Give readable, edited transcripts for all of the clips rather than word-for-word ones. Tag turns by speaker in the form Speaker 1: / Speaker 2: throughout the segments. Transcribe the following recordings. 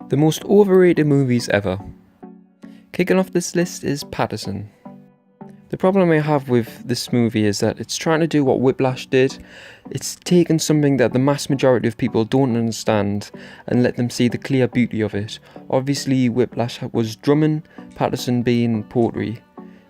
Speaker 1: The most overrated movies ever. Kicking off this list is Patterson. The problem I have with this movie is that it's trying to do what Whiplash did. It's taken something that the mass majority of people don't understand and let them see the clear beauty of it. Obviously Whiplash was drumming, Patterson being poetry.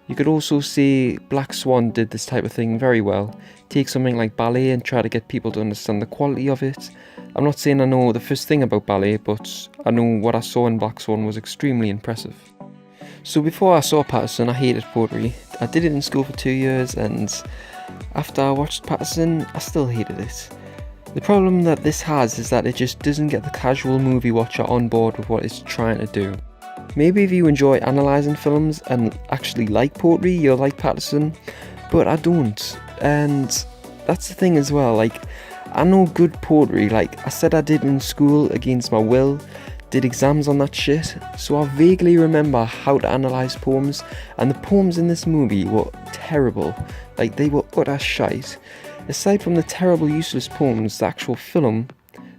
Speaker 1: You could also say Black Swan did this type of thing very well. Take something like ballet and try to get people to understand the quality of it. I'm not saying I know the first thing about ballet, but I know what I saw in Black Swan was extremely impressive. So before I saw Patterson, I hated poetry. I did it in school for 2 years, and after I watched Patterson, I still hated it. The problem that this has is that it just doesn't get the casual movie watcher on board with what it's trying to do. Maybe if you enjoy analysing films and actually like poetry, you'll like Patterson, but I don't. And that's the thing as well, like, I know good poetry, like I said I did in school against my will, did exams on that shit, so I vaguely remember how to analyse poems, and the poems in this movie were terrible, like they were utter shite. Aside from the terrible useless poems, the actual film,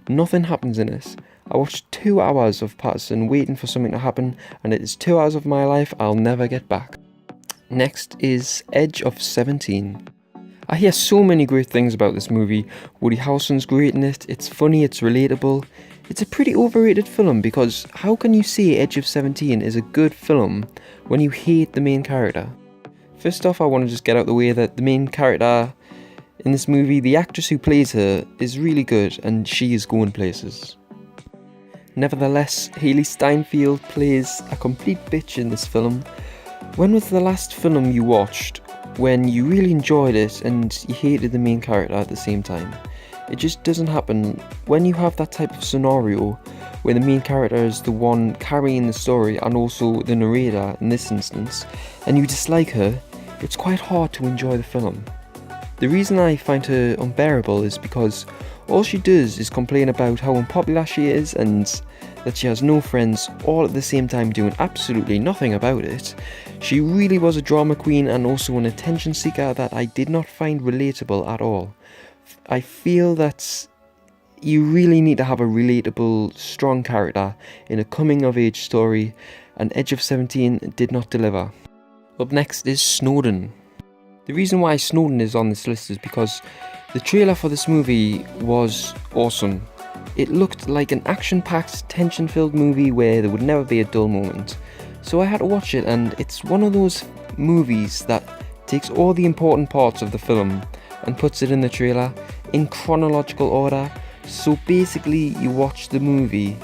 Speaker 1: nothing happens in it. I watched 2 hours of Patterson waiting for something to happen, and it is 2 hours of my life I'll never get back. Next is Edge of 17. I hear so many great things about this movie. Woody Harrelson's great in it, it's funny, it's relatable. It's a pretty overrated film because how can you say Edge of 17 is a good film when you hate the main character? First off, I want to just get out the way that the main character in this movie, the actress who plays her, is really good and she is going places. Nevertheless, Hailee Steinfeld plays a complete bitch in this film. When was the last film you watched when you really enjoyed it and you hated the main character at the same time? It just doesn't happen. When you have that type of scenario where the main character is the one carrying the story and also the narrator in this instance, and you dislike her, it's quite hard to enjoy the film. The reason I find her unbearable is because all she does is complain about how unpopular she is and that she has no friends, all at the same time doing absolutely nothing about it. She really was a drama queen and also an attention seeker that I did not find relatable at all. I feel that you really need to have a relatable, strong character in a coming-of-age story, and Edge of 17 did not deliver. Up next is Snowden. The reason why Snowden is on this list is because the trailer for this movie was awesome. It looked like an action-packed, tension-filled movie where there would never be a dull moment. So I had to watch it, and it's one of those movies that takes all the important parts of the film and puts it in the trailer in chronological order. So basically you watch the movie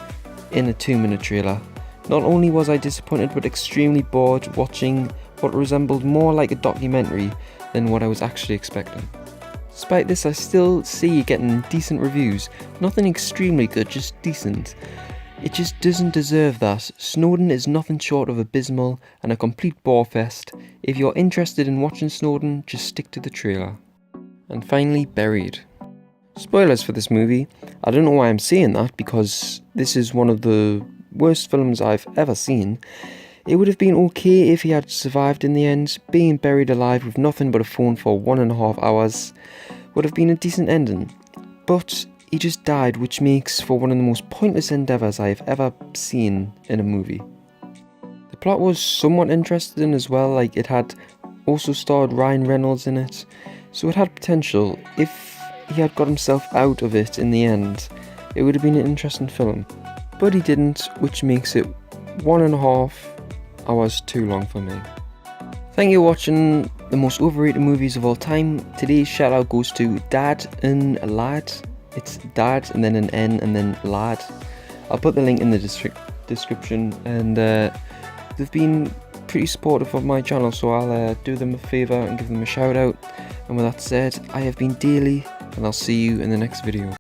Speaker 1: in a 2-minute trailer. Not only was I disappointed but extremely bored watching what resembled more like a documentary than what I was actually expecting. Despite this, I still see it getting decent reviews. Nothing extremely good, just decent. It just doesn't deserve that. Snowden is nothing short of abysmal and a complete bore fest. If you're interested in watching Snowden, just stick to the trailer. And finally, Buried. Spoilers for this movie. I don't know why I'm saying that because this is one of the worst films I've ever seen. It would have been okay if he had survived in the end. Being buried alive with nothing but a phone for 1.5 hours would have been a decent ending. But he just died, which makes for one of the most pointless endeavours I have ever seen in a movie. The plot was somewhat interesting as well, like it had also starred Ryan Reynolds in it, so it had potential. If he had got himself out of it in the end, it would have been an interesting film. But he didn't, which makes it 1.5 hours too long for me. Thank you for watching the most overrated movies of all time. Today's shout out goes to Dad and Lad. It's Dad and then an N and then Lad. I'll put the link in the description, and they've been pretty supportive of my channel, so I'll do them a favour and give them a shout out. And with that said, I have been Daily, and I'll see you in the next video.